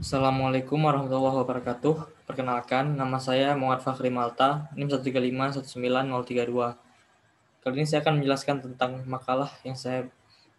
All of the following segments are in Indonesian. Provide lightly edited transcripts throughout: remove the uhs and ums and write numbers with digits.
Assalamualaikum warahmatullahi wabarakatuh. Perkenalkan, nama saya Muhammad Fakhri Malta, NIM 135191032. Kali ini saya akan menjelaskan tentang makalah yang saya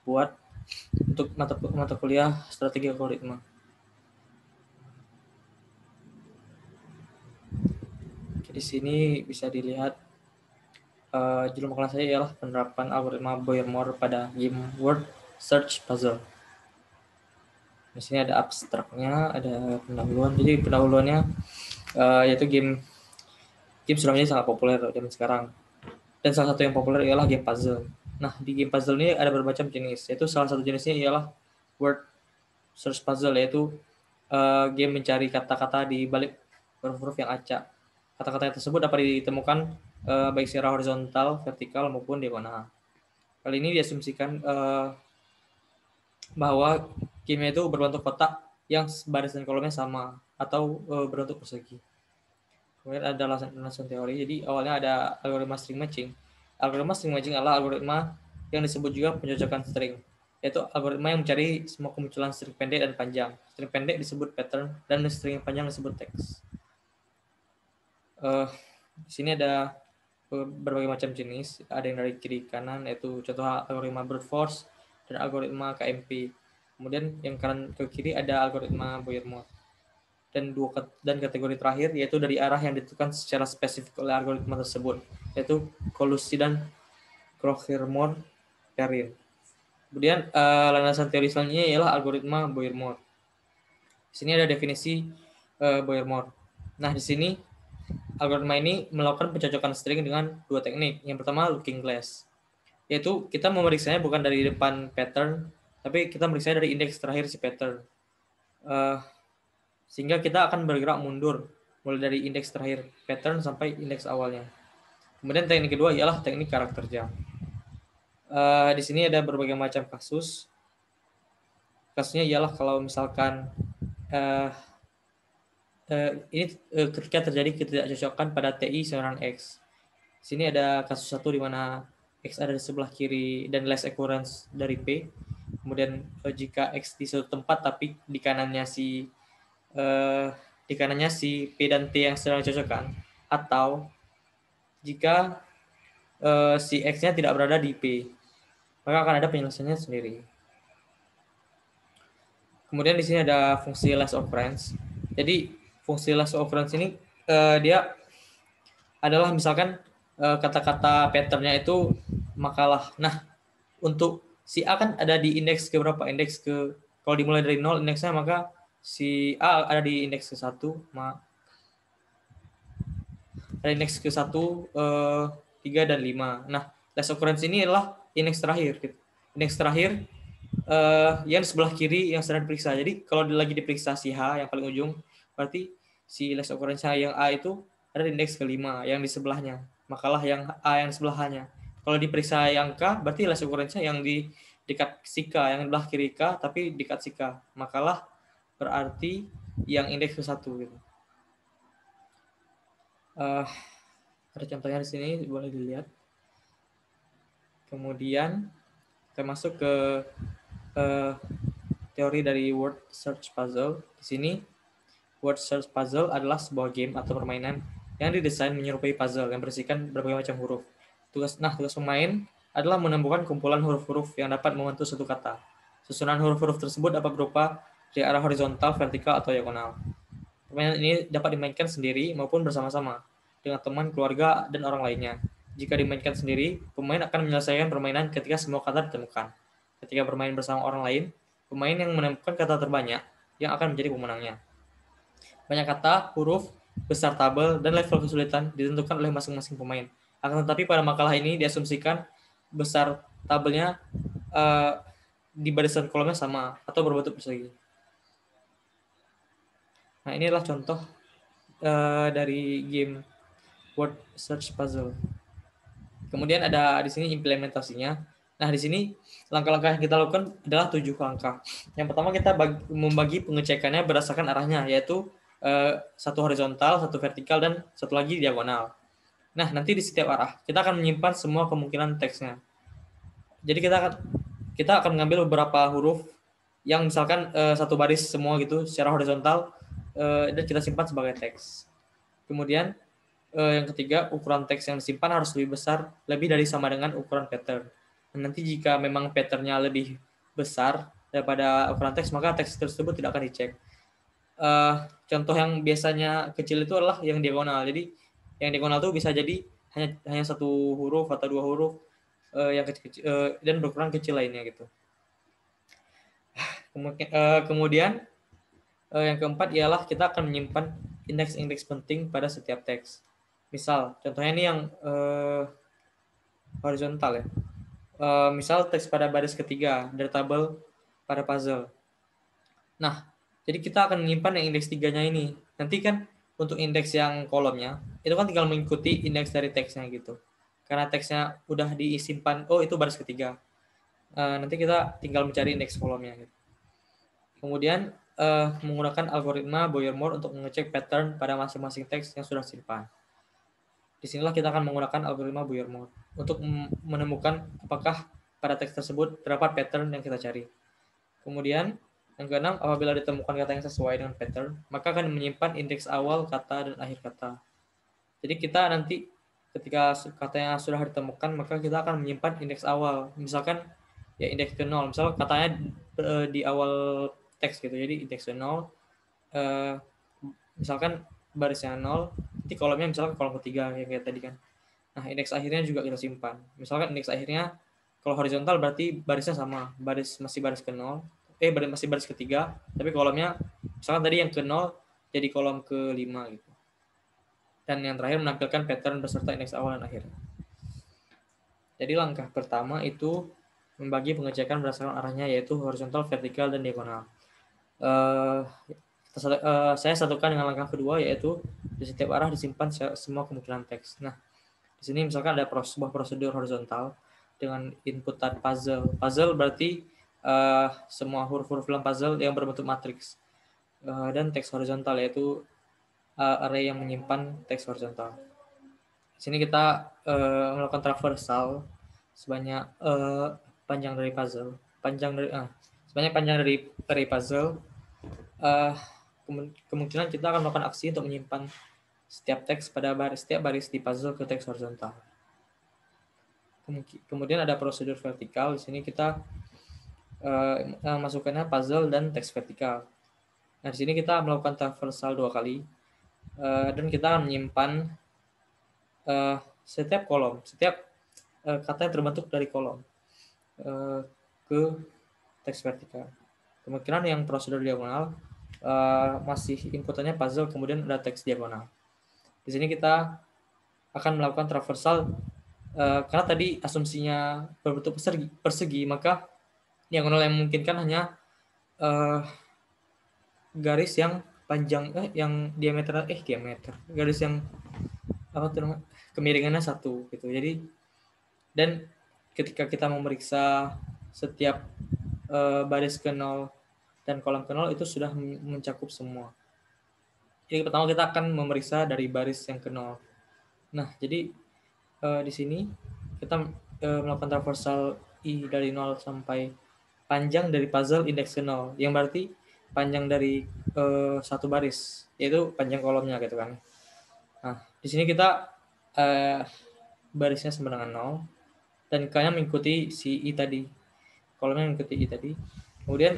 buat untuk mata kuliah strategi algoritma. Oke, di sini bisa dilihat judul makalah saya ialah penerapan algoritma Boyer-Moore pada game word search puzzle. Di sini ada abstraknya, ada pendahuluan. Jadi pendahuluannya yaitu game sudah menjadi sangat populer zaman sekarang. Dan salah satu yang populer ialah game puzzle. Nah, di game puzzle ini ada bermacam jenis. Yaitu salah satu jenisnya ialah word search puzzle, yaitu game mencari kata-kata di balik huruf-huruf yang acak. Kata-kata tersebut dapat ditemukan baik secara horizontal, vertikal maupun diagonal. Kali ini diasumsikan bahwa game itu berbentuk kotak yang baris dan kolomnya sama atau berbentuk persegi. Kemudian ada alasan teori. Jadi awalnya ada algoritma string matching. Algoritma string matching adalah algoritma yang disebut juga pencocokan string, yaitu algoritma yang mencari semua kemunculan string pendek dan panjang. String pendek disebut pattern dan string panjang disebut text. Di sini ada berbagai macam jenis. Ada yang dari kiri kanan, yaitu contoh algoritma brute force dan algoritma KMP. Kemudian yang kanan ke kiri ada algoritma Boyer-Moore. Dan kategori terakhir yaitu dari arah yang ditentukan secara spesifik oleh algoritma tersebut, yaitu kolusi dan Kroger-Moore-Perrin. Kemudian landasan teori selanjutnya ialah algoritma Boyer-Moore. Di sini ada definisi Boyer-Moore. Nah, di sini algoritma ini melakukan pencocokan string dengan dua teknik. Yang pertama looking glass, yaitu kita memeriksanya bukan dari depan pattern, tapi kita memeriksanya dari indeks terakhir si pattern. Sehingga kita akan bergerak mundur mulai dari indeks terakhir pattern sampai indeks awalnya. Kemudian teknik kedua ialah teknik karakter jam. Di sini ada berbagai macam kasus. Kasusnya ialah kalau misalkan ini ketika terjadi ketidakcocokan pada TI seorang X. Di sini ada kasus satu di mana X ada di sebelah kiri dan less occurrence dari P. Kemudian jika X di suatu tempat tapi di kanannya si P dan T yang sedang dicocokkan, atau jika si X-nya tidak berada di P, maka akan ada penyelesaiannya sendiri. Kemudian di sini ada fungsi less occurrence. Jadi fungsi less occurrence ini dia adalah misalkan kata-kata patternnya itu makalah. Nah, untuk si A kan ada di indeks ke berapa? Kalau dimulai dari 0 indeksnya, maka si A ada di indeks ke 1, ada indeks ke 1, 3, dan 5. Nah, less occurrence ini adalah indeks terakhir. Indeks terakhir yang sebelah kiri yang sedang diperiksa. Jadi kalau lagi diperiksa si H yang paling ujung, berarti si less occurrence yang A itu ada di indeks ke-5 yang di sebelahnya. Makalah yang A yang sebelahnya. Kalau diperiksa yang K, berarti less occurrence yang di dekat si K, yang sebelah kiri K tapi dekat si K. Makalah berarti yang indeks ke-1 gitu. Ada contohnya di sini, boleh dilihat. Kemudian kita masuk ke teori dari word search puzzle. Di sini word search puzzle adalah sebuah game atau permainan yang didesain menyerupai puzzle yang berisikan berbagai macam huruf. Tugas pemain adalah menemukan kumpulan huruf-huruf yang dapat membentuk suatu kata. Susunan huruf-huruf tersebut dapat berupa dari arah horizontal, vertikal, atau diagonal. Permainan ini dapat dimainkan sendiri maupun bersama-sama dengan teman, keluarga, dan orang lainnya. Jika dimainkan sendiri, pemain akan menyelesaikan permainan ketika semua kata ditemukan. Ketika bermain bersama orang lain, pemain yang menemukan kata terbanyak yang akan menjadi pemenangnya. Banyak kata, huruf, besar tabel, dan level kesulitan ditentukan oleh masing-masing pemain. Akan tetapi pada makalah ini diasumsikan besar tabelnya di barisan kolomnya sama atau berbentuk persegi. Nah, ini adalah contoh dari game word search puzzle. Kemudian ada di sini implementasinya. Nah, di sini langkah-langkah yang kita lakukan adalah 7 langkah. Yang pertama, kita membagi pengecekannya berdasarkan arahnya, yaitu satu horizontal, satu vertikal, dan satu lagi diagonal. Nah, nanti di setiap arah kita akan menyimpan semua kemungkinan teksnya. Jadi kita akan mengambil beberapa huruf yang misalkan satu baris semua gitu secara horizontal, dan kita simpan sebagai teks. Kemudian yang ketiga, ukuran teks yang disimpan harus lebih besar, lebih dari sama dengan ukuran pattern. Dan nanti jika memang patternnya lebih besar daripada ukuran teks, maka teks tersebut tidak akan dicek. Contoh yang biasanya kecil itu adalah yang diagonal. Jadi yang diagonal itu bisa jadi hanya satu huruf atau dua huruf yang kecil-kecil dan berukuran kecil lainnya gitu. Kemudian yang keempat ialah kita akan menyimpan indeks-indeks penting pada setiap teks. Misal, contohnya ini yang horizontal ya. Misal teks pada baris ketiga dari tabel pada puzzle. Nah, jadi kita akan menyimpan yang indeks 3-nya ini. Nanti kan untuk indeks yang kolomnya, itu kan tinggal mengikuti indeks dari teksnya gitu. Karena teksnya udah disimpan, oh itu baris ketiga. Nanti kita tinggal mencari indeks kolomnya gitu. Kemudian menggunakan algoritma Boyer-Moore untuk mengecek pattern pada masing-masing teks yang sudah simpan. Disinilah kita akan menggunakan algoritma Boyer-Moore untuk menemukan apakah pada teks tersebut terdapat pattern yang kita cari. Kemudian yang keenam, apabila ditemukan kata yang sesuai dengan pattern, maka akan menyimpan indeks awal kata dan akhir kata. Jadi kita nanti ketika katanya sudah ditemukan, maka kita akan menyimpan indeks awal. Misalkan ya indeks ke 0, misal katanya di awal teks gitu. Jadi indeks ke 0, misalkan barisnya 0, nanti kolomnya misalkan kolom ketiga yang kayak tadi kan. Nah, indeks akhirnya juga kita simpan. Misalkan indeks akhirnya kalau horizontal berarti barisnya sama, masih baris ke 0, masih baris ketiga, tapi kolomnya misalkan tadi yang ke 0 jadi kolom ke-5 gitu. Dan yang terakhir menampilkan pattern beserta indeks awal dan akhir. Jadi langkah pertama itu membagi pengecekan berdasarkan arahnya, yaitu horizontal, vertikal, dan diagonal. Saya satukan dengan langkah kedua, yaitu di setiap arah disimpan semua kemungkinan teks. Nah, di sini misalkan ada sebuah prosedur horizontal dengan inputan puzzle. Puzzle berarti semua huruf-huruf dalam puzzle yang berbentuk matriks. Dan teks horizontal yaitu array yang menyimpan teks horizontal. Di sini kita melakukan traversal sebanyak panjang dari puzzle, sebanyak panjang dari puzzle. Kemungkinan kita akan melakukan aksi untuk menyimpan setiap teks pada setiap baris di puzzle ke teks horizontal. Kemudian ada prosedur vertikal. Di sini kita masukkannya puzzle dan teks vertikal. Nah, di sini kita melakukan traversal 2 kali dan kita akan menyimpan setiap kolom, setiap kata yang terbentuk dari kolom ke teks vertikal. Kemungkinan yang prosedur diagonal masih inputannya puzzle, kemudian ada teks diagonal. Di sini kita akan melakukan traversal karena tadi asumsinya berbentuk persegi, maka diagonal yang memungkinkan hanya garis yang panjang yang diameter garis yang kemiringannya 1 gitu. Jadi dan ketika kita memeriksa setiap baris ke 0 dan kolom ke 0 itu sudah mencakup semua. Jadi pertama kita akan memeriksa dari baris yang ke 0. Nah, jadi di sini kita melakukan traversal I dari 0 sampai panjang dari puzzle indeks ke 0, yang berarti panjang dari satu baris, yaitu panjang kolomnya gitu kan. Nah, di sini kita barisnya sama dengan 0 dan K-nya mengikuti si I tadi. Kolomnya mengikuti I tadi. Kemudian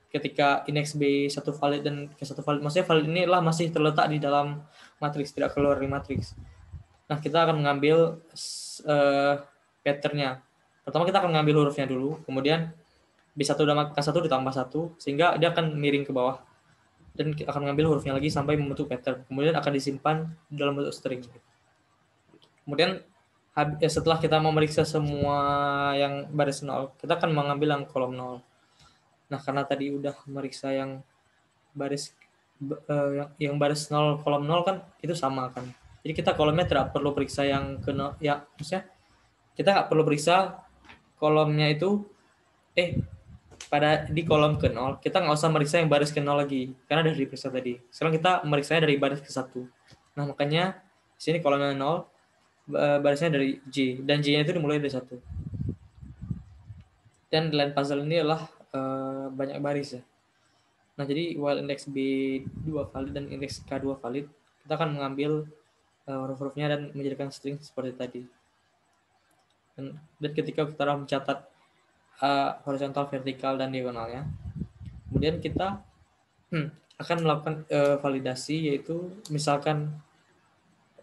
ketika indeks B1 valid dan K1 valid, maksudnya valid ini adalah masih terletak di dalam matriks, tidak keluar dari matriks. Nah, kita akan mengambil patternnya. Pertama kita akan mengambil hurufnya dulu, kemudian B1 dan K1 ditambah 1, sehingga dia akan miring ke bawah. Dan akan mengambil hurufnya lagi sampai membentuk pattern. Kemudian akan disimpan dalam bentuk string. Kemudian setelah kita memeriksa semua yang baris 0, kita akan mengambil yang kolom 0. Nah, karena tadi udah memeriksa yang baris yang baris 0 kolom 0 kan itu sama kan. Jadi kita kolomnya tidak perlu periksa yang ke 0, ya maksudnya kita nggak perlu periksa kolomnya itu pada di kolom ke 0, kita nggak usah meriksa yang baris ke 0 lagi karena udah diperiksa tadi. Sekarang kita meriksanya dari baris ke 1. Nah, makanya di sini kolomnya 0, barisnya dari J, dan J-nya itu dimulai dari 1. Dan di line puzzle ini adalah banyak baris ya. Nah, jadi while indeks B2 valid dan indeks K2 valid, kita akan mengambil huruf-hurufnya dan menjadikan string seperti tadi. Dan ketika kita mencatat horizontal, vertikal, dan diagonalnya, kemudian kita akan melakukan validasi, yaitu misalkan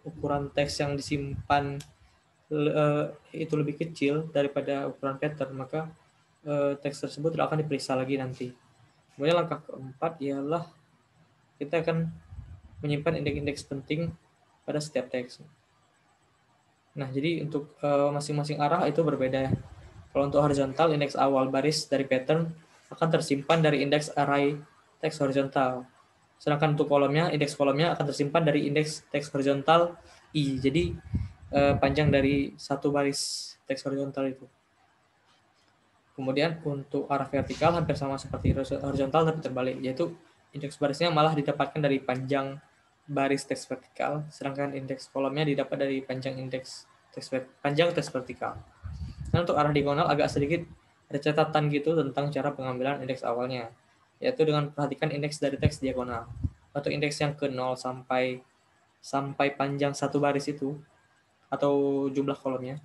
ukuran teks yang disimpan itu lebih kecil daripada ukuran pattern, maka teks tersebut tidak akan diperiksa lagi nanti. Kemudian langkah keempat ialah kita akan menyimpan indeks-indeks penting pada setiap teks. Nah, jadi untuk masing-masing arah itu berbeda ya. Kalau untuk horizontal, indeks awal baris dari pattern akan tersimpan dari indeks array teks horizontal. Sedangkan untuk kolomnya, indeks kolomnya akan tersimpan dari indeks teks horizontal I. Jadi panjang dari satu baris teks horizontal itu. Kemudian untuk arah vertikal hampir sama seperti horizontal tapi terbalik, yaitu indeks barisnya malah didapatkan dari panjang baris teks vertikal, sedangkan indeks kolomnya didapat dari panjang teks vertikal. Nah, untuk arah diagonal agak sedikit ada catatan gitu tentang cara pengambilan indeks awalnya, yaitu dengan perhatikan indeks dari teks diagonal. Untuk indeks yang ke 0 sampai panjang satu baris itu atau jumlah kolomnya,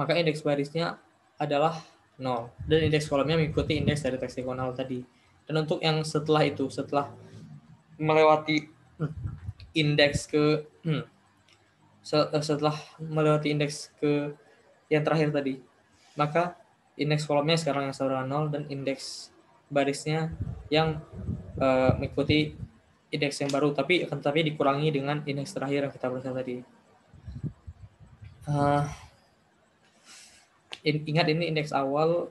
maka indeks barisnya adalah 0 dan indeks kolomnya mengikuti indeks dari teks diagonal tadi. Dan untuk yang setelah itu, setelah melewati indeks ke setelah melewati indeks ke yang terakhir tadi, maka indeks kolomnya sekarang yang sama 0 dan indeks barisnya yang mengikuti indeks yang baru, tapi dikurangi dengan indeks terakhir yang kita periksa tadi. Ingat ini indeks awal,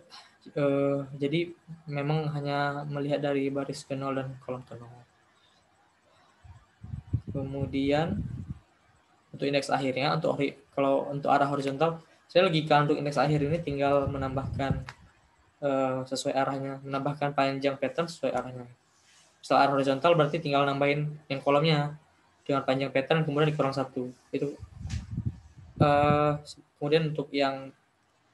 jadi memang hanya melihat dari baris ke 0 dan kolom ke 0. Kemudian untuk indeks akhirnya, kalau untuk arah horizontal, saya logika untuk indeks akhir ini tinggal menambahkan sesuai arahnya, menambahkan panjang pattern sesuai arahnya. Misal arah horizontal berarti tinggal nambahin yang kolomnya dengan panjang pattern kemudian dikurang 1. Itu kemudian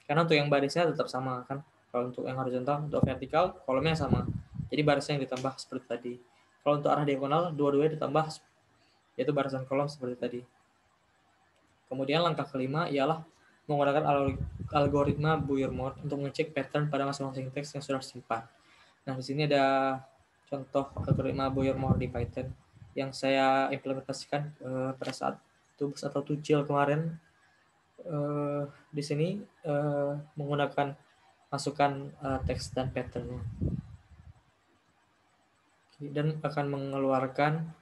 karena untuk yang barisnya tetap sama kan. Kalau untuk yang horizontal, untuk vertikal kolomnya sama. Jadi barisnya yang ditambah seperti tadi. Kalau untuk arah diagonal, dua-duanya ditambah, yaitu barisan kolom seperti tadi. Kemudian langkah kelima ialah menggunakan algoritma Boyer-Moore untuk mengecek pattern pada masing-masing teks yang sudah disimpan. Nah, di sini ada contoh algoritma Boyer-Moore di Python yang saya implementasikan pada saat Tubes atau Tuchel kemarin. Di sini menggunakan masukan teks dan patternnya, dan akan mengeluarkan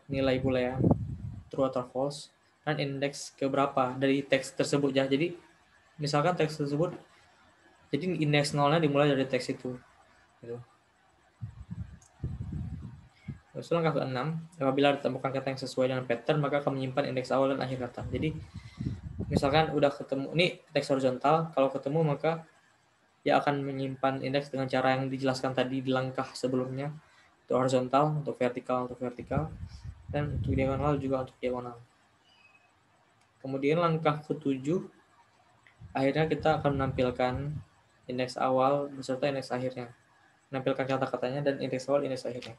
nilai boolean true atau false dan indeks keberapa dari teks tersebut ya. Jadi misalkan teks tersebut, jadi indeks 0-nya dimulai dari teks itu gitu. Terus langkah ke-6, apabila ditemukan kata yang sesuai dengan pattern maka akan menyimpan indeks awal dan akhir kata. Jadi misalkan udah ketemu ini teks horizontal, kalau ketemu maka dia akan menyimpan indeks dengan cara yang dijelaskan tadi di langkah sebelumnya. Untuk horizontal, untuk vertikal, dan untuk diagonal juga untuk diagonal. Kemudian langkah ke-7, akhirnya kita akan menampilkan indeks awal beserta indeks akhirnya. Menampilkan kata-katanya dan indeks awal, indeks akhirnya.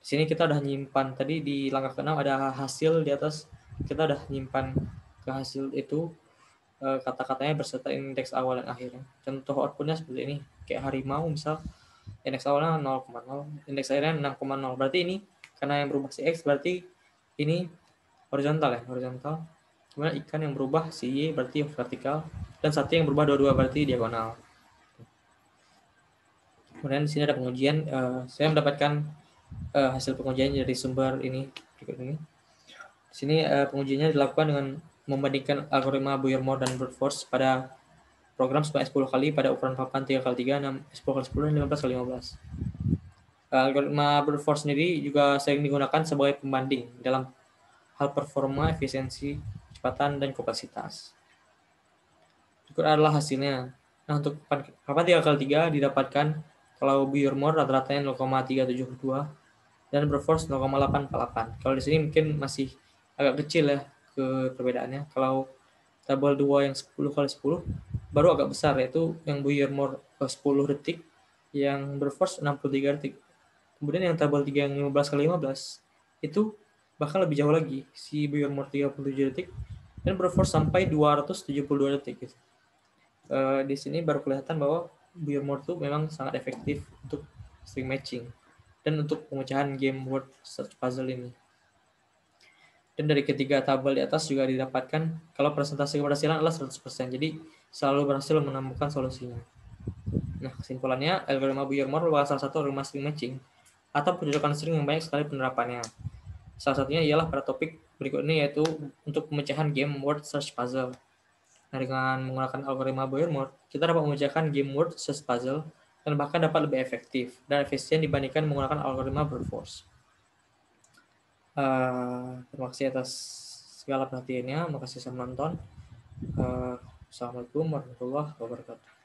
Di sini kita udah nyimpan, tadi di langkah ke-6 ada hasil di atas, kita udah nyimpan ke hasil itu kata-katanya beserta indeks awal dan akhirnya. Contoh outputnya seperti ini, kayak harimau misal, indeks awalnya 0,0, indeks akhirnya 6,0. Berarti ini karena yang berubah si X berarti ini horizontal ya, horizontal. Kemudian ikan yang berubah si Y berarti vertikal, dan satu yang berubah dua-dua berarti diagonal. Kemudian di sini ada pengujian, saya mendapatkan hasil pengujian dari sumber ini berikut ini. Di sini pengujiannya dilakukan dengan membandingkan algoritma Boyer-Moore dan brute force pada program sebanyak 10 kali pada ukuran papan 3x3, 10x10, dan 15x15. Algoritma brute force sendiri juga sering digunakan sebagai pembanding dalam hal performa, efisiensi, kecepatan, dan kompleksitas. Berikut adalah hasilnya. Nah, untuk papan 3x3 didapatkan kalau Boyer-Moore rata-ratanya 0,372 dan brute force 0,848. Kalau di sini mungkin masih agak kecil ya ke perbedaannya. Kalau tabel 2 yang 10x10 baru agak besar, yaitu yang Buyermore 10 detik, yang Berforce 63 detik. Kemudian yang tabel 3 yang 15 kali 15 itu bahkan lebih jauh lagi, si Buyermore 37 detik dan Berforce sampai 272 detik gitu. Di sini baru kelihatan bahwa Buyermore tuh memang sangat efektif untuk string matching dan untuk pemecahan game word search puzzle ini. Dan dari ketiga tabel di atas juga didapatkan kalau presentasi keberhasilan adalah 100%. Jadi selalu berhasil menemukan solusinya. Nah, kesimpulannya, algoritma Buyermore merupakan salah satu algoritma string matching atau pencocokan string yang banyak sekali penerapannya. Salah satunya ialah pada topik berikut ini, yaitu untuk pemecahan game word search puzzle. Nah, dengan menggunakan algoritma Buyermore, kita dapat memecahkan game word search puzzle dan bahkan dapat lebih efektif dan efisien dibandingkan menggunakan algoritma brute force. Terima kasih atas segala perhatiannya. Terima kasih sudah menonton. Assalamualaikum warahmatullahi wabarakatuh.